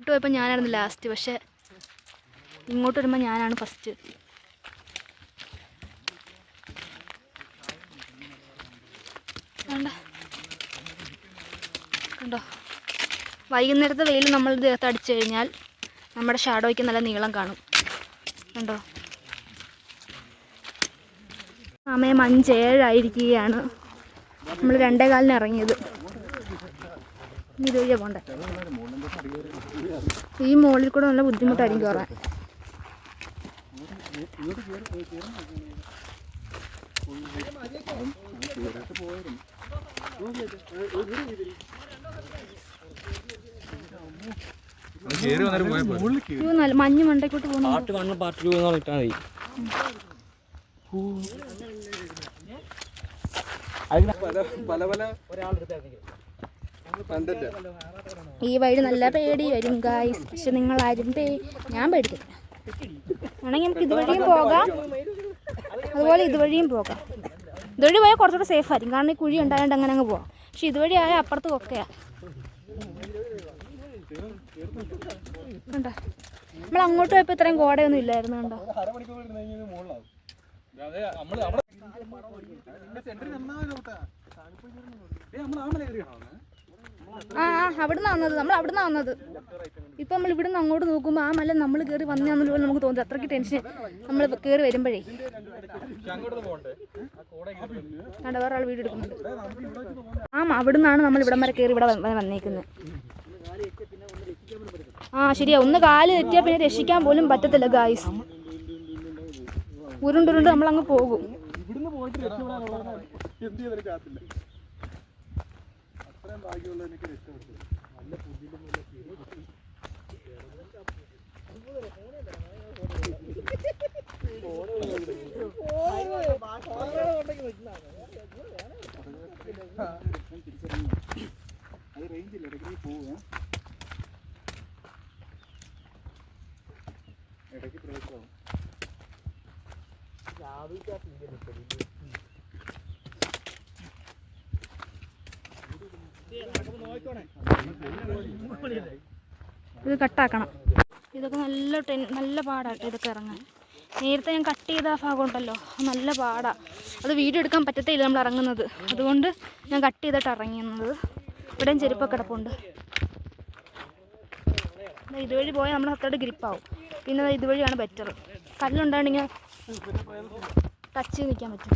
അങ്ങോട്ട് പോയപ്പോൾ ഞാനായിരുന്നു ലാസ്റ്റ്, പക്ഷേ ഇങ്ങോട്ട് വരുമ്പോൾ ഞാനാണ് ഫസ്റ്റ്. കണ്ടോ, വൈകുന്നേരത്തെ വെയിൽ നമ്മൾ ദേഹത്ത് അടിച്ചു കഴിഞ്ഞാൽ നമ്മുടെ ഷാഡോയ്ക്ക് നല്ല നീളം കാണും. കണ്ടോ, സമയം 5:07 നമ്മൾ 2:15 ഇറങ്ങിയത്. ഇതുവഴിയാ പോണ്ടേ. ഈ മുകളിൽ കൂടെ നല്ല ബുദ്ധിമുട്ടായിരിക്കും കയറാൻ. മഞ്ഞ് മണ്ടയ്ക്കോട്ട് പോകുന്നു. ഈ വഴി നല്ല പേടി വരും ഗായ്സ്, പക്ഷെ നിങ്ങൾ ആരും ഞാൻ പേടിക്കില്ല. ആണെങ്കിൽ നമുക്ക് ഇതുവഴിയും പോകാം, അതുപോലെ ഇതുവഴിയും പോകാം. ഇതുവഴി പോയാൽ കുറച്ചുകൂടെ സേഫ് ആയിരിക്കും, കാരണം ഈ കുഴി ഉണ്ടായതുകൊണ്ട് അങ്ങനെ അങ്ങ് പോവാം. പക്ഷെ ഇതുവഴി ആയാൽ അപ്പുറത്ത് കൊക്കയാ. കണ്ടോ, നമ്മൾ അങ്ങോട്ട് പോയപ്പോൾ ഇത്രയും കോടയൊന്നും ഇല്ലായിരുന്നു. കണ്ടോ, അവിടുന്ന് വന്നത്, നമ്മൾ അവിടുന്ന് വന്നത്. ഇപ്പം നമ്മൾ ഇവിടുന്ന് അങ്ങോട്ട് നോക്കുമ്പോൾ ആ മല നമ്മൾ കയറി വന്നതാണെന്ന് പോലും നമുക്ക് തോന്നുന്നത്. അത്രയ്ക്ക് ടെൻഷൻ നമ്മൾ കയറി വരുമ്പോഴേ. കണ്ടോ, വേറെ ആൾ വീട് എടുക്കുന്നുണ്ട്. അവിടുന്നാണ് നമ്മൾ ഇവിടം വരെ കയറി ഇവിടെ വന്നേക്കുന്നത്. ശരിയാ, ഒന്ന് കാല് തെറ്റിയാൽ പിന്നെ രക്ഷിക്കാൻ പോലും പറ്റത്തില്ല ഗായ്സ്. ഉരുണ്ടുരുണ്ട് നമ്മളങ്ങ് പോകും. ഇത് കട്ടാക്കണം. ഇതൊക്കെ നല്ല പാടാട്ടോ ഇതൊക്കെ ഇറങ്ങാൻ. നേരത്തെ ഞാൻ കട്ട് ചെയ്ത ആ ഭാഗം ഉണ്ടല്ലോ, നല്ല പാടാണ്. അത് വീഡിയോ എടുക്കാൻ പറ്റത്തില്ല നമ്മൾ ഇറങ്ങുന്നത്, അതുകൊണ്ട് ഞാൻ കട്ട് ചെയ്തിട്ട് ഇറങ്ങുന്നത്. ഇവിടെയും ചെരുപ്പൊക്കെ കിടപ്പുണ്ട്. ഇതുവഴി പോയാൽ നമ്മൾ അത്രയോട് ഗ്രിപ്പാവും. പിന്നെ ഇതുവഴിയാണ് ബെറ്റർ. കല്ലുണ്ടാണെങ്കിൽ ടച്ച് ചെയ്ത് നിൽക്കാൻ പറ്റും.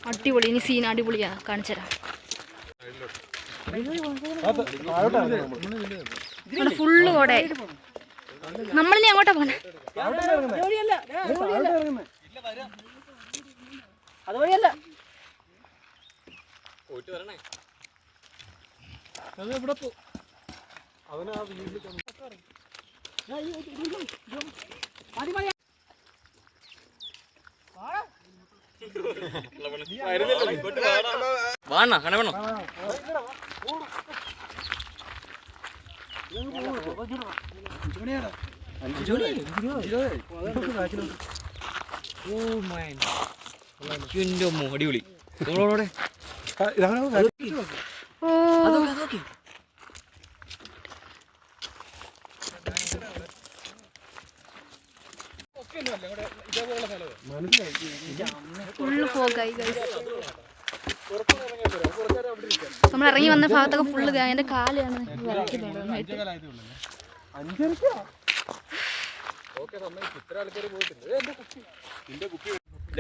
അടിപൊളി. ഇനി സീൻ അടിപൊളിയാ, കാണിച്ചു തരാം. ഫുള്ള് കോടയായി. നമ്മളിനി അങ്ങോട്ടാ പോണേ. അടിപൊളി. ഫുള്ള് ഫോഗായി. നമ്മൾ ഇറങ്ങി വന്ന ഭാഗത്തൊക്കെ ഫുള്ള് എൻ്റെ കാലാണ്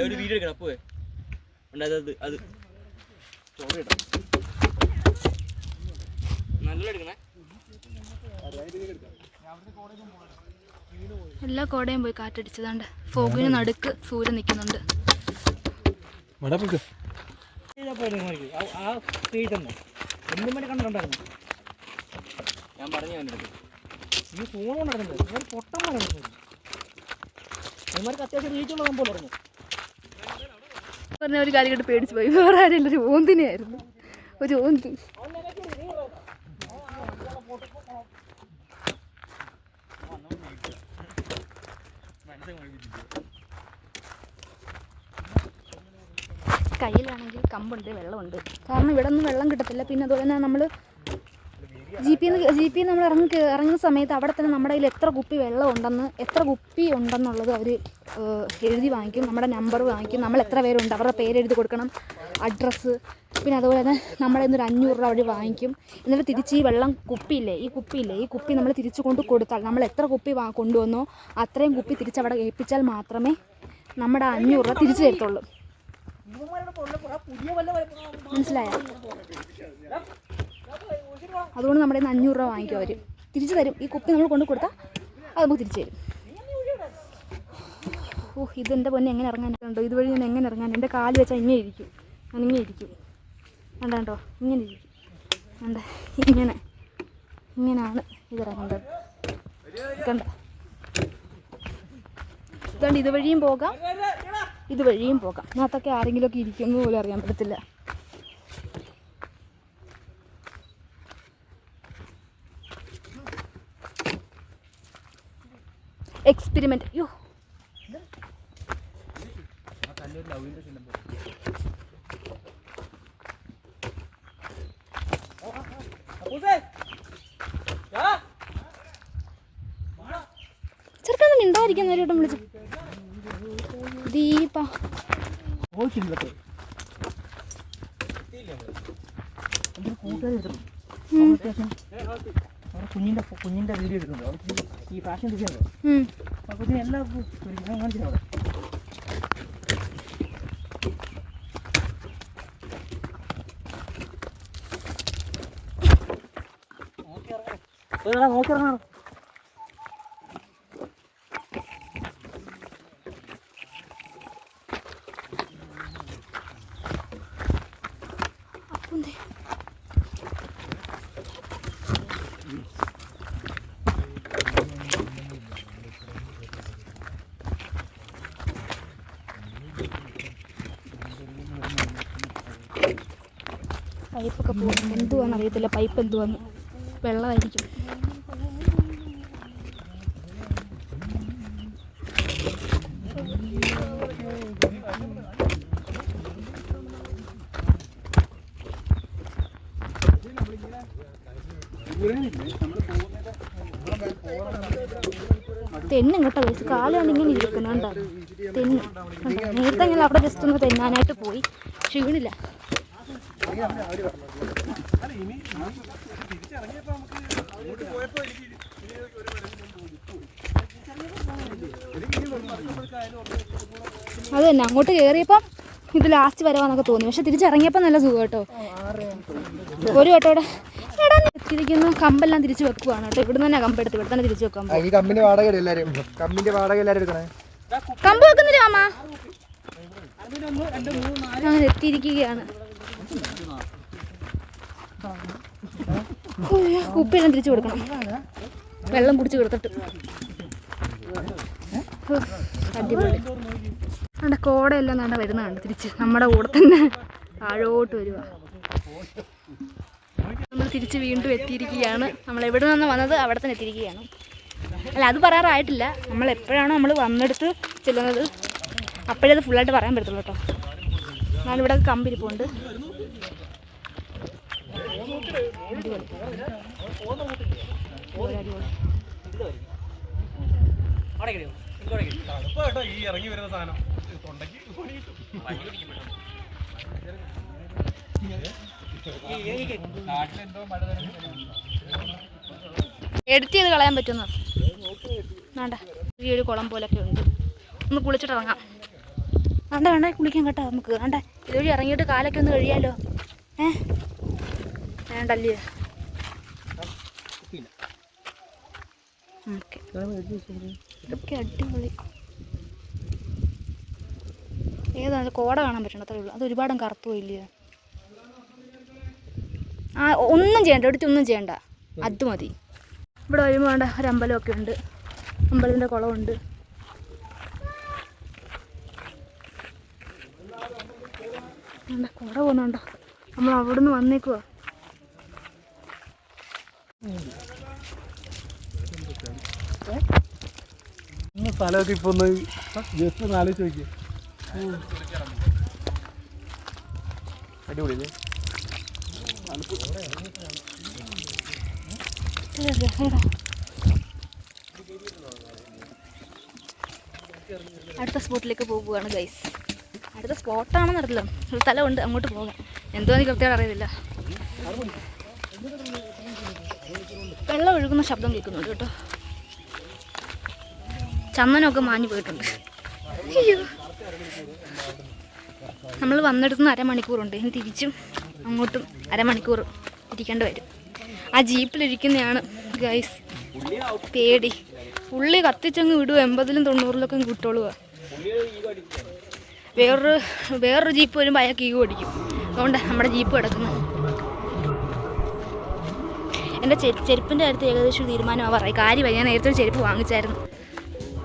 ഒരു വീഡിയോ എടുക്കണം. അപ്പോ അത് നല്ല എടുക്കണേ. എല്ലാ കോടയും പോയി കാറ്റടിച്ചതാണ്ട്. ഫോഗിന് നടുക്ക് സൂര്യൻ നിൽക്കുന്നുണ്ട്. ഞാൻ പറഞ്ഞു പറഞ്ഞ ഒരു കാര്യം കേട്ട് പേടിച്ചു പോയി. വേറെ ആരെല്ലാം ഒരു ഓന്തിനെയായിരുന്നു, ഒരു ഓന്ത്. കയ്യിലാണെങ്കിൽ കമ്പുണ്ട്, വെള്ളമുണ്ട്. കാരണം ഇവിടെ ഒന്നും വെള്ളം കിട്ടത്തില്ല. പിന്നെ അതുപോലെ തന്നെ നമ്മൾ ജി പി നമ്മൾ ഇറങ്ങുന്ന സമയത്ത് അവിടെ തന്നെ നമ്മുടെ കയ്യിൽ എത്ര കുപ്പി വെള്ളം ഉണ്ടെന്ന്, എത്ര കുപ്പി ഉണ്ടെന്നുള്ളത് അവർ എഴുതി വാങ്ങിക്കും. നമ്മുടെ നമ്പർ വാങ്ങിക്കും. നമ്മൾ എത്ര പേരുണ്ട് അവരുടെ പേരെഴുതി കൊടുക്കണം, അഡ്രസ്സ്. പിന്നെ അതുപോലെ തന്നെ നമ്മുടെ ഇന്നൊരു 500 രൂപ അവർ വാങ്ങിക്കും. എന്നിട്ട് തിരിച്ച് ഈ വെള്ളം കുപ്പിയില്ലേ, ഈ കുപ്പി നമ്മൾ തിരിച്ച് കൊണ്ട് കൊടുത്താൽ, നമ്മൾ എത്ര കുപ്പി കൊണ്ടുവന്നോ അത്രയും കുപ്പി തിരിച്ചവിടെ ഏൽപ്പിച്ചാൽ മാത്രമേ നമ്മുടെ 500 രൂപ തിരിച്ചു തരത്തുള്ളൂ. മനസ്സിലായോ? അതുകൊണ്ട് നമ്മുടെ 500 രൂപ വാങ്ങിക്കും അവർ, തിരിച്ചു തരും. ഈ കുപ്പി നമ്മൾ കൊണ്ട് കൊടുത്താൽ അത് നമുക്ക് തിരിച്ചു തരും. ഇതെൻ്റെ പൊന്നെ എങ്ങനെ ഇറങ്ങാനുണ്ടോ? ഇതുവഴി ഞാൻ എങ്ങനെ ഇറങ്ങാൻ? എൻ്റെ കാല് വെച്ചാൽ ഇങ്ങനെ ഇരിക്കും, കണ്ടോ ഇങ്ങനെ ഇരിക്കും. ഇങ്ങനെയാണ് ഇതിറങ്ങേണ്ടത്. കണ്ടോ? ഇതുകൊണ്ട് ഇതുവഴിയും പോകാം, ഇതുവഴിയും പോകാം. അതിനകത്തൊക്കെ ആരെങ്കിലുമൊക്കെ ഇരിക്കുന്നു പോലും അറിയാൻ പറ്റത്തില്ല. എക്സ്പെരിമെന്റ്. അയ്യോ, ചെറുക്കൊന്നും ഉണ്ടായിരിക്കും. നേരിട്ടും വിളിച്ചു ദീപ കുഞ്ഞിന്റെ വീഡിയോ എടുക്കുന്നുണ്ടോ? ഈ ഫാഷൻ ഡിസൈനോ കുഞ്ഞിന് എല്ലാ കാണിച്ചു. നോക്കിയിറങ്ങണം. പൈപ്പൊക്കെ പോകും. എന്തുവാന്ന് അറിയത്തില്ല, പൈപ്പ് എന്തുവാന്ന്. വെള്ളമായിരിക്കും. തെന്നും കേട്ടോ കഴിച്ച് കാലാണ് ഇങ്ങനെ ഇരിക്കുന്നുണ്ടോ? തെന്ന് നേരത്തെ ഞാൻ അവിടെ ജസ്റ്റ് ഒന്ന് തെന്നാനായിട്ട് പോയി, ക്ഷീണില്ല. അത് തന്നെ, അങ്ങോട്ട് കയറിയപ്പം ഇത് ലാസ്റ്റ് വരവാന്നൊക്കെ തോന്നി. പക്ഷെ തിരിച്ചിറങ്ങിയപ്പോൾ നല്ല സുഖം കേട്ടോ. ഒരു കേട്ടോടെ എത്തിയിരിക്കുന്ന കമ്പെല്ലാം തിരിച്ചു വെക്കുവാണ് കേട്ടോ. ഇവിടെ തന്നെ കമ്പെടുത്ത് ഇവിടെ തന്നെ തിരിച്ചു വെക്കാൻ. കമ്പ് വെക്കുന്നില്ല അമ്മ. അങ്ങനെ എത്തിയിരിക്കുകയാണ്. കുപ്പിയെല്ലാം തിരിച്ചു കൊടുക്കണം, വെള്ളം കുടിച്ച് കൊടുത്തിട്ട്. അടിപൊളി. അവിടെ കോടയെല്ലാം നല്ല വരുന്നതാണ് തിരിച്ച് നമ്മുടെ കൂടെ തന്നെ താഴോട്ട് വരിക. നമ്മൾ തിരിച്ച് വീണ്ടും എത്തിയിരിക്കുകയാണ്. നമ്മൾ എവിടെ നിന്ന് വന്നത് അവിടെ തന്നെ എത്തിയിരിക്കുകയാണ്. അല്ല, അത് പറയാറായിട്ടില്ല. നമ്മൾ എപ്പോഴാണോ നമ്മൾ വന്നെടുത്ത് ചെല്ലുന്നത് അപ്പോഴേ അത് ഫുള്ളായിട്ട് പറയാൻ പറ്റത്തുള്ളൂ കേട്ടോ. ഞാനിവിടെ കമ്പിരിപ്പുണ്ട്. എഡിറ്റ് ചെയ്ത് കളയാൻ പറ്റുന്ന വേണ്ട. ഈ ഒരു കുളം പോലൊക്കെ ഉണ്ട്. ഒന്ന് കുളിച്ചിട്ടിറങ്ങാം. വേണ്ട കുളിക്കാൻ കേട്ടോ നമുക്ക്. വേണ്ട, ഇതുവഴി ഇറങ്ങിയിട്ട് കാലൊക്കെ ഒന്ന് കഴിയാലോ. വേണ്ടല്ലേ? ഓക്കെ, അടിപൊളി. ഏതാണ് കോട കാണാൻ പറ്റണം, അത്രേ ഉള്ളൂ. അത് ഒരുപാടും കറുത്തു പോയില്ലേ? ഒന്നും ചെയ്യണ്ട, എടുത്തൊന്നും ചെയ്യണ്ട, അത് മതി. ഇവിടെ വരുമ്പോൾ വേണ്ട ഒരു അമ്പലമൊക്കെ ഉണ്ട്. അമ്പലത്തിൻ്റെ കുളമുണ്ട്. വേണ്ട കുട പോകുന്നുണ്ടോ? നമ്മൾ അവിടുന്ന് വന്നേക്കുവാ. സ്ഥലമൊക്കെ ഇപ്പൊ ഒന്ന് ജസ്റ്റ് ഒന്ന് ആലോചിച്ച് നോക്കിയേ. അടിപൊളി അടുത്ത സ്പോട്ടിലേക്ക് പോകുകയാണ് ഗൈസ്. അടുത്ത സ്പോട്ടാണെന്ന് അറിയില്ല, ഒരു സ്ഥലമുണ്ട്, അങ്ങോട്ട് പോകാം. എന്തോ എനിക്ക് കൃത്യമായിട്ട് അറിയത്തില്ല. വെള്ളം ഒഴുകുന്ന ശബ്ദം കേൾക്കുന്നുണ്ട് കേട്ടോ. ചന്ദനമൊക്കെ മാഞ്ഞു പോയിട്ടുണ്ട്. അയ്യോ, നമ്മൾ വന്നെടുത്തുനിന്ന് അരമണിക്കൂറുണ്ട്. ഇനി തിരിച്ചും അങ്ങോട്ടും അരമണിക്കൂർ ഇരിക്കേണ്ടി വരും. ആ ജീപ്പിലിരിക്കുന്നതാണ് ഗൈസ് പേടി. പുള്ളി കത്തിച്ചങ്ങ് വിടുക, 80-ലും 90-ലൊക്കെ കിട്ടുള്ളൂ. വേറൊരു ജീപ്പ് വരുമ്പോൾ അയാൾക്ക് ഈഗോ അടിക്കും. അതുകൊണ്ട് നമ്മുടെ ജീപ്പ് കിടക്കുന്നത്. എൻ്റെ ചെരുപ്പിൻ്റെ അടുത്ത് ഏകദേശം തീരുമാനമാവാറായി. കാര്യമായി, ഞാൻ നേരത്തെ ഒരു ചെരുപ്പ് വാങ്ങിച്ചായിരുന്നു.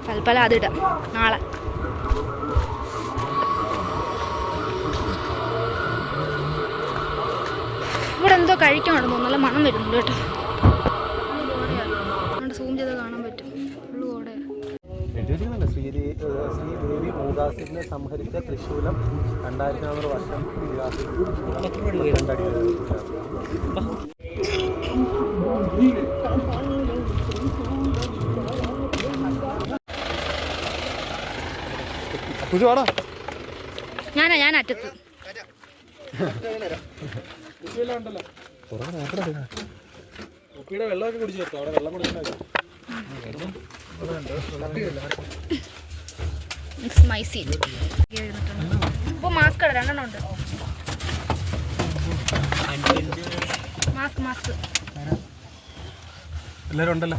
തൽക്കാലം അതിടാം നാളെ. ഇവിടെ എന്തോ കഴിക്കാനുണ്ടെന്ന് തോന്നുന്നു, നല്ല മണം വരുന്നുണ്ട് കേട്ടോ. അതുകൊണ്ട് സൂം ചെയ്ത് കാണാൻ പറ്റും. ഫുള്ള് കോടയാണ്. ശ്രീദേവി മൂകാസിനെ സംഹരിച്ച തൃശൂലം 2400 വർഷം ഞാൻ അറ്റത്ത് വെള്ളമൊക്കെ കുടിച്ചു വെച്ചോ. അവിടെ വെള്ളം കുടിച്ചിട്ടുണ്ടോ? ഇപ്പോൾ മാസ്ക് ഇട, 2 ഉണ്ട്. മാസ്ക് എല്ലാവരും ഉണ്ടല്ലോ.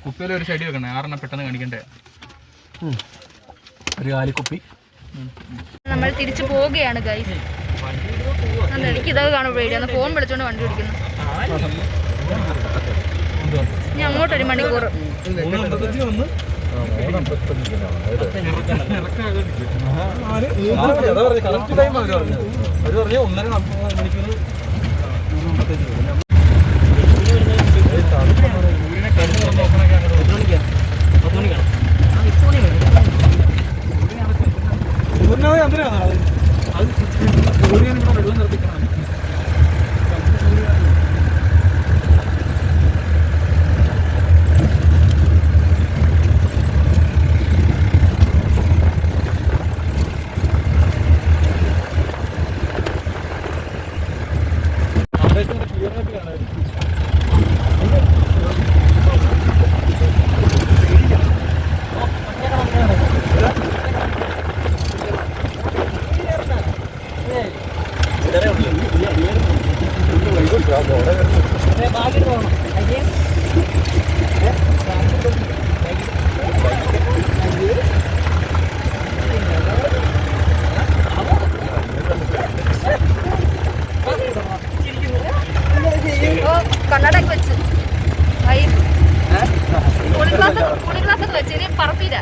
കുപ്പിയിൽ ഒരു ചെടി വെക്കണേ, 6 പെട്ടെന്ന് കാണിക്കണ്ടേ. ഒരു കാലിക്കുപ്പി. നമ്മൾ തിരിച്ചു പോവുകയാണ് ഗൈസ്. എനിക്ക് ഇതൊക്കെ കാണുമ്പോൾ പേടിയാണ്. ഫോൺ വിളിച്ചോണ്ട് വണ്ടി ഓടിക്കുന്നു. ഇനി അങ്ങോട്ടൊരു മണിക്കൂർ. കണ്ണടക്ക് വെച്ച് കൂളിംഗ് ഗ്ലാസ് ഒക്കെ വെച്ച് ഇനി പറപ്പില്ല.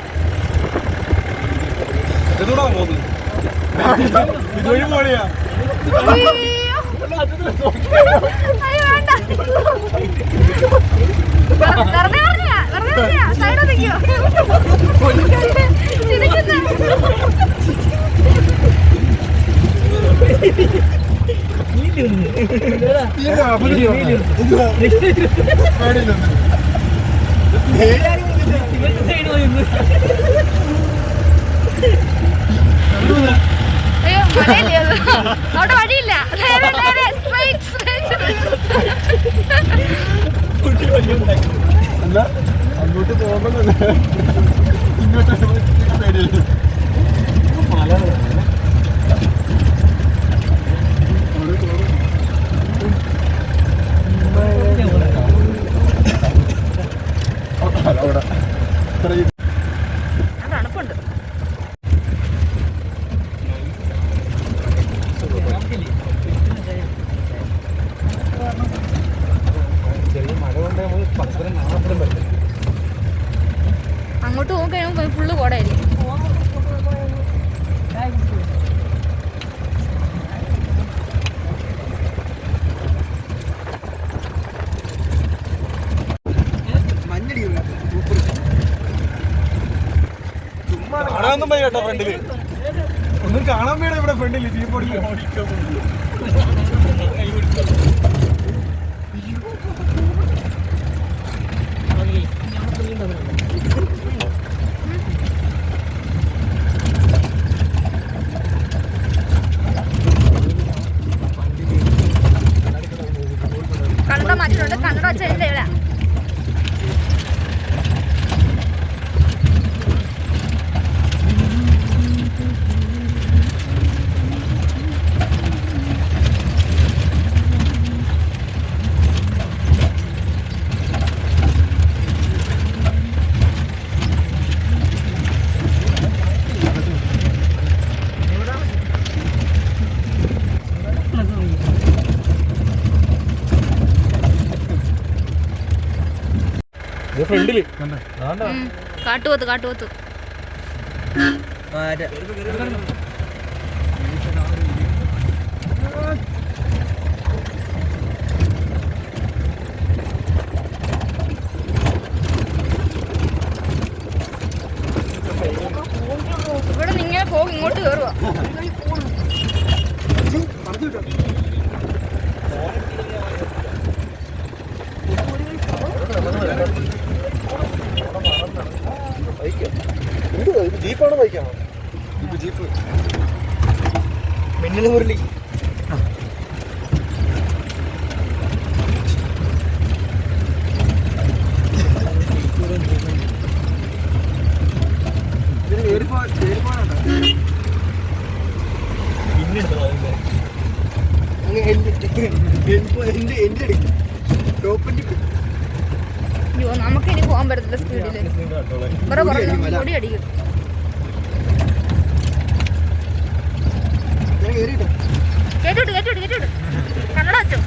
അയ്യോ മഴയില്ലേ, അവിടെ വഴിയില്ല. അങ്ങോട്ട് പോകുമ്പോഴല്ലേ ഇങ്ങോട്ട് പേടിയല്ലേ. തണുപ്പുണ്ട്. ഓടിക്കാൻ പോയി കേട്ടോ ഫ്രണ്ടില്. ഒന്നും കാണാൻ വേണം ഇവിടെ ഫ്രണ്ടില് ജീപ്പ് ഓടിക്കാൻ. കണ്ണട മാറ്റിട്ടുണ്ട്. കണ്ണട വെച്ചാൽ ഇവിടെ ഫ്രണ്ടില് കാട്ടുപോത്ത് കാട്ടുപോത്ത്. ഇവിടെ നിങ്ങനെ പോകും, ഇങ്ങോട്ട് കയറുക. ജീപ്പാണോ ബൈക്കാണോ? ജീപ്പ് മിന്നൽ മുരളി. അയ്യോ, നമുക്കിനി പോകാൻ പറ്റത്തില്ല സ്പീഡില്. വേറെ പറഞ്ഞു പൊടി അടിക്കും. കേട്ടോട്ട് കേട്ടോട്ട് കേട്ടോട്ട് കണ്ണട വെച്ചോ.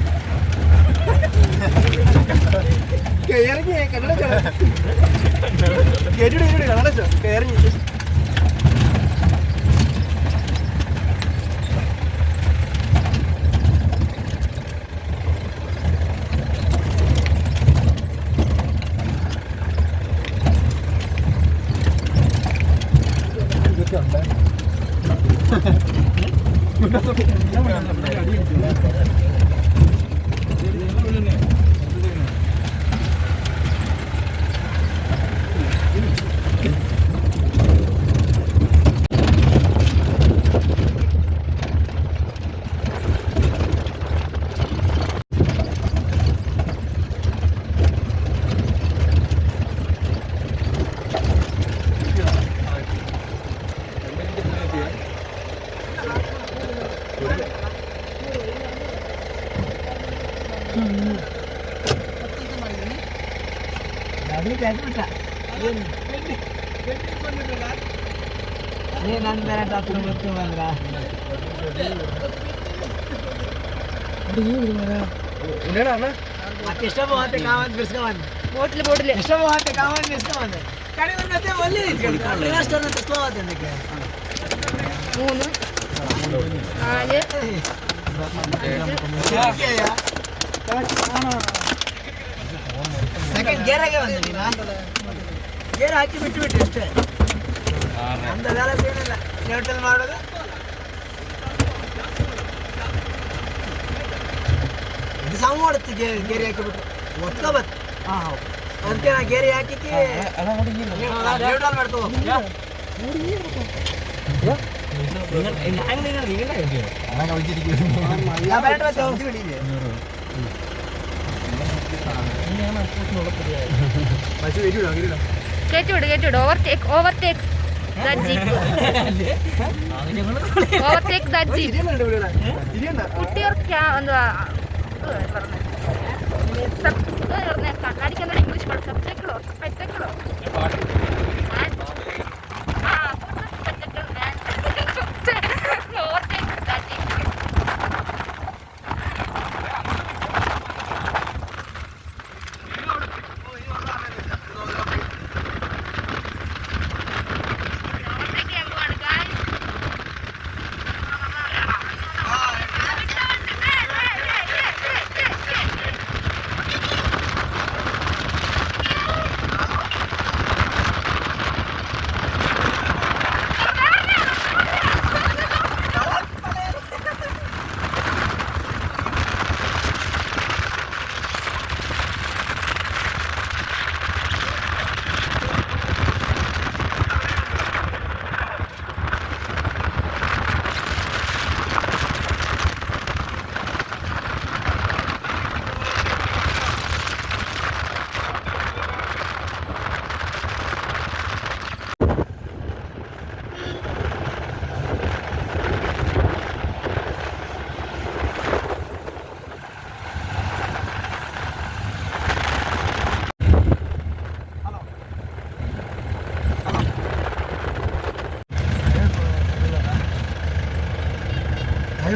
ബോട്ടില് ബോട്ടില് 3 4 ಸೆಕೆಂಡ್ ಗೇರ್ ಆಗಿ ಬಂದಿದ್ದೀನಾ? ಗೇರ್ ಹಾಕಿ ಬಿಟ್ಟು ಅಷ್ಟೇ. ನಮ್ದು ಅದೆಲ್ಲ ಏನಿಲ್ಲ, ನ್ಯೂಟ್ರಲ್ ಮಾಡೋದು. ಇದು ಸಮ ಮಾಡುತ್ತೆ ಗೇರಿ ಹಾಕಿಬಿಟ್ಟು ಒತ್ಕೋಬೇಕು. ಅದಕ್ಕೆ ನಾ ಗೇರಿ ಹಾಕಿಕ್ಕೆ ನ್ಯೂಟ್ರಲ್ ಮಾಡ್ಕೋ. കേറ്റുവിട് overtake that jeep. Overtake that jeep. കുട്ടിയോർ എന്തുവാ അടിക്കുന്ന ഇംഗ്ലീഷ് പാട്ട് സബ്ജക്റ്റോ സ്പെക്ടക്കളോ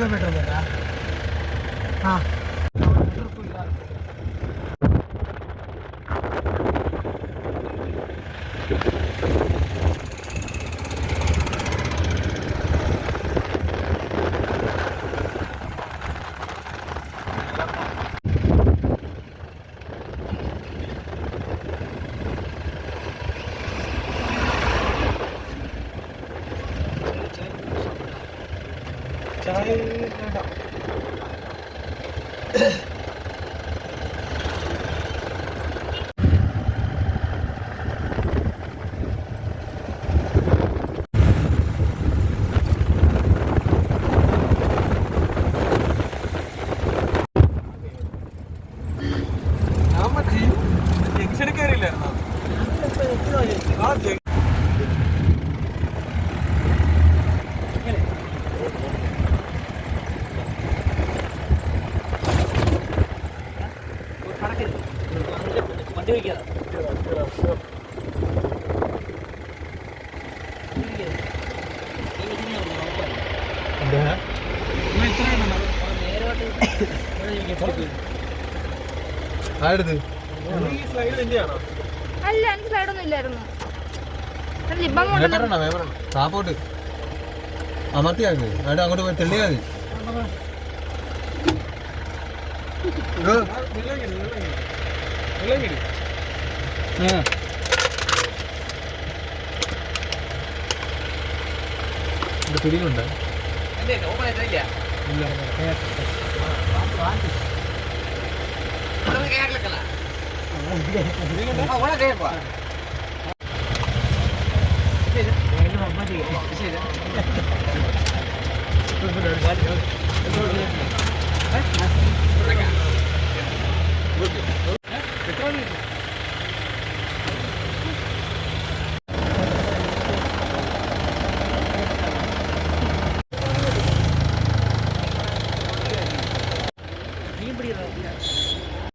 കിലോമീറ്റർ വരാ ആ ജംഗ്ഷനിൽ കയറിയില്ലായിരുന്നോ? വണ്ടി വയ്ക്കാതെ ആരെടുത്ത് അല്ല എനിക്ക് സ്ലൈഡൊന്നും ഇല്ലായിരുന്നു ലിബം കൊണ്ട് സാപ്പോട്ട് അമർത്തിയാക്ക് അവിടെ അങ്ങോട്ട് പോയി തെള്ളിയാ മതി പിടിയിലുണ്ട് ശരി